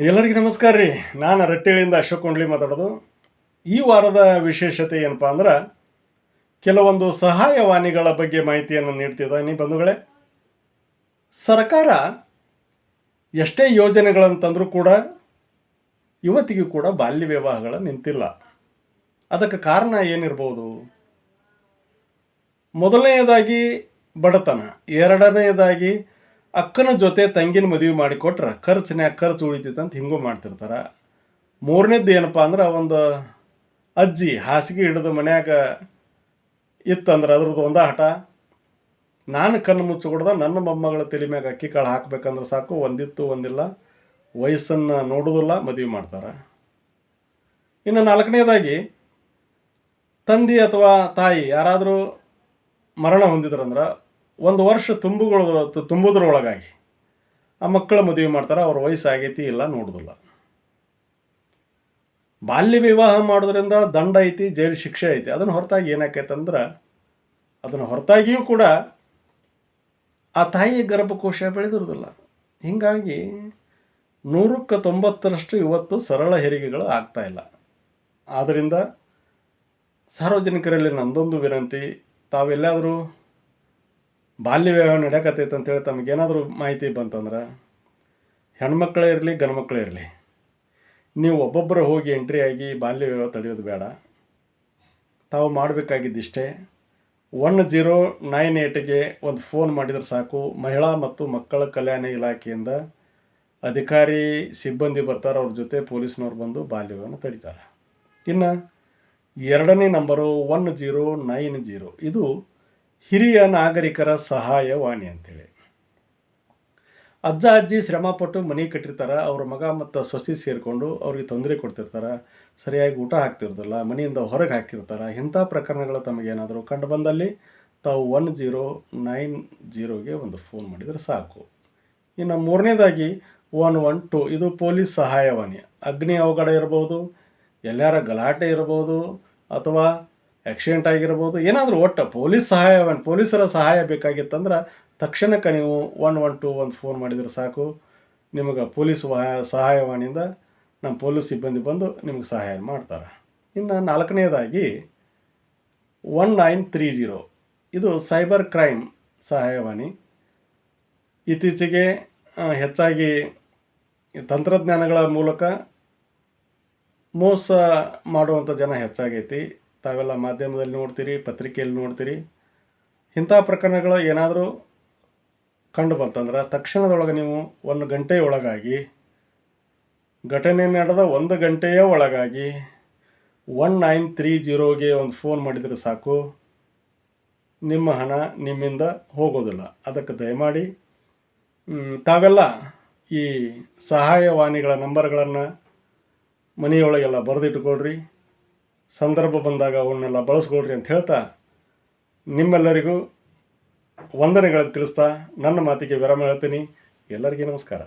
ಎಲ್ಲರಿಗೂ ನಮಸ್ಕಾರ ರೀ. ನಾನು ರಟ್ಟಿಳಿಯಿಂದ ಅಶೋಕ್ ಕೊಂಡ್ಲಿ ಮಾತಾಡೋದು. ಈ ವಾರದ ವಿಶೇಷತೆ ಏನಪ್ಪ ಅಂದ್ರೆ, ಕೆಲವೊಂದು ಸಹಾಯವಾಣಿಗಳ ಬಗ್ಗೆ ಮಾಹಿತಿಯನ್ನು ನೀಡ್ತಿದ್ದೀನಿ ಬಂಧುಗಳೇ. ಸರ್ಕಾರ ಎಷ್ಟೇ ಯೋಜನೆಗಳನ್ನು ತಂದರೂ ಕೂಡ ಇವತ್ತಿಗೂ ಕೂಡ ಬಾಲ್ಯ ವಿವಾಹಗಳು ನಿಂತಿಲ್ಲ. ಅದಕ್ಕೆ ಕಾರಣ ಏನಿರ್ಬೋದು? ಮೊದಲನೆಯದಾಗಿ ಬಡತನ, ಎರಡನೆಯದಾಗಿ ಅಕ್ಕನ ಜೊತೆ ತಂಗಿನ ಮದುವೆ ಮಾಡಿಕೊಟ್ರೆ ಖರ್ಚು ಉಳಿತೈತೆ ಅಂತ ಹಿಂಗೂ ಮಾಡ್ತಿರ್ತಾರೆ. ಮೂರನೇದ್ದು ಏನಪ್ಪ ಅಂದ್ರೆ, ಒಂದು ಅಜ್ಜಿ ಹಾಸಿಗೆ ಹಿಡಿದು ಮನ್ಯಾಗ ಇತ್ತಂದ್ರೆ ಅದ್ರದ್ದು ಒಂದೇ ಹಠ, ನಾನು ಕಣ್ಣು ಮುಚ್ಚಿಕೊಡ್ದ ನನ್ನ ಮೊಮ್ಮಗಳ ತಲೆ ಮ್ಯಾಗ ಅಕ್ಕಿ ಕಾಳು ಹಾಕ್ಬೇಕಂದ್ರೆ ಸಾಕು, ಒಂದಿತ್ತು ಒಂದಿಲ್ಲ, ವಯಸ್ಸನ್ನು ನೋಡೋದಿಲ್ಲ, ಮದುವೆ ಮಾಡ್ತಾರೆ. ಇನ್ನು ನಾಲ್ಕನೇದಾಗಿ ತಂದೆ ಅಥವಾ ತಾಯಿ ಯಾರಾದರೂ ಮರಣ ಹೊಂದಿದ್ರಂದ್ರೆ ಒಂದು ವರ್ಷ ತುಂಬುವುದ್ರೊಳಗಾಗಿ ಆ ಮಕ್ಕಳ ಮದುವೆ ಮಾಡ್ತಾರೆ. ಅವ್ರ ವಯಸ್ಸಾಗೈತಿ ಇಲ್ಲ ನೋಡೋದಿಲ್ಲ. ಬಾಲ್ಯ ವಿವಾಹ ಮಾಡೋದ್ರಿಂದ ದಂಡ ಐತಿ, ಜೈಲು ಶಿಕ್ಷೆ ಐತಿ. ಅದನ್ನು ಹೊರತಾಗಿ ಏನಾಕೈತಂದ್ರೆ, ಅದನ್ನು ಹೊರತಾಗಿಯೂ ಕೂಡ ಆ ತಾಯಿ ಗರ್ಭಕೋಶ ಬೆಳೆದಿರೋದಿಲ್ಲ. ಹೀಗಾಗಿ 190% ಇವತ್ತು ಸರಳ ಹೆರಿಗೆಗಳು ಆಗ್ತಾಯಿಲ್ಲ. ಆದ್ದರಿಂದ ಸಾರ್ವಜನಿಕರಲ್ಲಿ ನಂದೊಂದು ವಿನಂತಿ, ತಾವೆಲ್ಲಾದರೂ ಬಾಲ್ಯ ವಿವಾಹ ನಡೆಯಕತ್ತೈತೆ ಅಂತೇಳಿ ತಮಗೇನಾದರೂ ಮಾಹಿತಿ ಬಂತಂದ್ರೆ, ಹೆಣ್ಮಕ್ಳೇ ಇರಲಿ ಗಂಡು ಮಕ್ಕಳೇ ಇರಲಿ, ನೀವು ಒಬ್ಬೊಬ್ಬರು ಹೋಗಿ ಎಂಟ್ರಿ ಆಗಿ ಬಾಲ್ಯ ವಿವಾಹ ತಡೆಯೋದು ಬೇಡ. ತಾವು ಮಾಡಬೇಕಾಗಿದ್ದಿಷ್ಟೇ, 1098ಗೆ ಒಂದು ಫೋನ್ ಮಾಡಿದರೆ ಸಾಕು. ಮಹಿಳಾ ಮತ್ತು ಮಕ್ಕಳ ಕಲ್ಯಾಣ ಇಲಾಖೆಯಿಂದ ಅಧಿಕಾರಿ ಸಿಬ್ಬಂದಿ ಬರ್ತಾರೆ, ಅವ್ರ ಜೊತೆ ಪೊಲೀಸ್ನವ್ರು ಬಂದು ಬಾಲ್ಯ ವಿವಾಹನ ತಡೀತಾರೆ. ಇನ್ನು ಎರಡನೇ ನಂಬರು 1090, ಇದು ಹಿರಿಯ ನಾಗರಿಕರ ಸಹಾಯವಾಣಿ ಅಂಥೇಳಿ. ಅಜ್ಜ ಅಜ್ಜಿ ಶ್ರಮಪಟ್ಟು ಮನೆ ಕಟ್ಟಿರ್ತಾರೆ, ಅವ್ರ ಮಗ ಮತ್ತು ಸೊಸೆ ಸೇರಿಕೊಂಡು ಅವ್ರಿಗೆ ತೊಂದರೆ ಕೊಡ್ತಿರ್ತಾರೆ, ಸರಿಯಾಗಿ ಊಟ ಹಾಕ್ತಿರೋದಿಲ್ಲ, ಮನೆಯಿಂದ ಹೊರಗೆ ಹಾಕಿರ್ತಾರೆ. ಇಂಥ ಪ್ರಕರಣಗಳು ತಮಗೇನಾದರೂ ಕಂಡು ಬಂದಲ್ಲಿ ತಾವು 1090ಗೆ ಒಂದು ಫೋನ್ ಮಾಡಿದರೆ ಸಾಕು. ಇನ್ನು ಮೂರನೇದಾಗಿ 112, ಇದು ಪೊಲೀಸ್ ಸಹಾಯವಾಣಿ. ಅಗ್ನಿ ಅವಘಡ ಇರ್ಬೋದು, ಎಲ್ಲಾರ ಗಲಾಟೆ ಇರ್ಬೋದು, ಅಥವಾ ಆಕ್ಸಿಡೆಂಟ್ ಆಗಿರ್ಬೋದು, ಏನಾದರೂ ಒಟ್ಟು ಪೊಲೀಸರ ಸಹಾಯ ಬೇಕಾಗಿತ್ತಂದ್ರೆ ತಕ್ಷಣಕ್ಕೆ ನೀವು 112 ಒಂದು ಫೋನ್ ಮಾಡಿದರೆ ಸಾಕು. ನಿಮಗೆ ಪೊಲೀಸ್ ಸಹಾಯವಾಣಿಯಿಂದ ನಮ್ಮ ಪೊಲೀಸ್ ಸಿಬ್ಬಂದಿ ಬಂದು ನಿಮಗೆ ಸಹಾಯ ಮಾಡ್ತಾರೆ. ಇನ್ನು ನಾಲ್ಕನೇದಾಗಿ 1930, ಇದು ಸೈಬರ್ ಕ್ರೈಮ್ ಸಹಾಯವಾಣಿ. ಇತ್ತೀಚೆಗೆ ಹೆಚ್ಚಾಗಿ ತಂತ್ರಜ್ಞಾನಗಳ ಮೂಲಕ ಮೋಸ ಮಾಡುವಂಥ ಜನ ಹೆಚ್ಚಾಗೈತಿ. ತಾವೆಲ್ಲ ಮಾಧ್ಯಮದಲ್ಲಿ ನೋಡ್ತೀರಿ, ಪತ್ರಿಕೆಯಲ್ಲಿ ನೋಡ್ತೀರಿ. ಇಂಥ ಪ್ರಕರಣಗಳು ಏನಾದರೂ ಕಂಡು ಬಂತಂದ್ರೆ ತಕ್ಷಣದೊಳಗೆ ನೀವು 1 ಗಂಟೆಯೊಳಗಾಗಿ, ಘಟನೆ ನಡೆದ 1 ಗಂಟೆಯ ಒಳಗಾಗಿ 1930ಗೆ ಒಂದು ಫೋನ್ ಮಾಡಿದರೆ ಸಾಕು. ನಿಮ್ಮ ಹಣ ನಿಮ್ಮಿಂದ ಹೋಗೋದಿಲ್ಲ. ಅದಕ್ಕೆ ದಯಮಾಡಿ ತಾವೆಲ್ಲ ಈ ಸಹಾಯವಾಣಿಗಳ ನಂಬರ್ಗಳನ್ನು ಮನೆಯೊಳಗೆಲ್ಲ ಬರೆದಿಟ್ಟುಕೊಳ್ರಿ. ಸಂದರ್ಭ ಬಂದಾಗ ಅವನ್ನೆಲ್ಲ ಬಳಸ್ಕೊಳ್ರಿ ಅಂತ ಹೇಳ್ತಾ, ನಿಮ್ಮೆಲ್ಲರಿಗೂ ವಂದನೆಗಳನ್ನು ತಿಳಿಸ್ತಾ ನನ್ನ ಮಾತಿಗೆ ವಿರಾಮ ಹೇಳ್ತೀನಿ. ಎಲ್ಲರಿಗೂ ನಮಸ್ಕಾರ.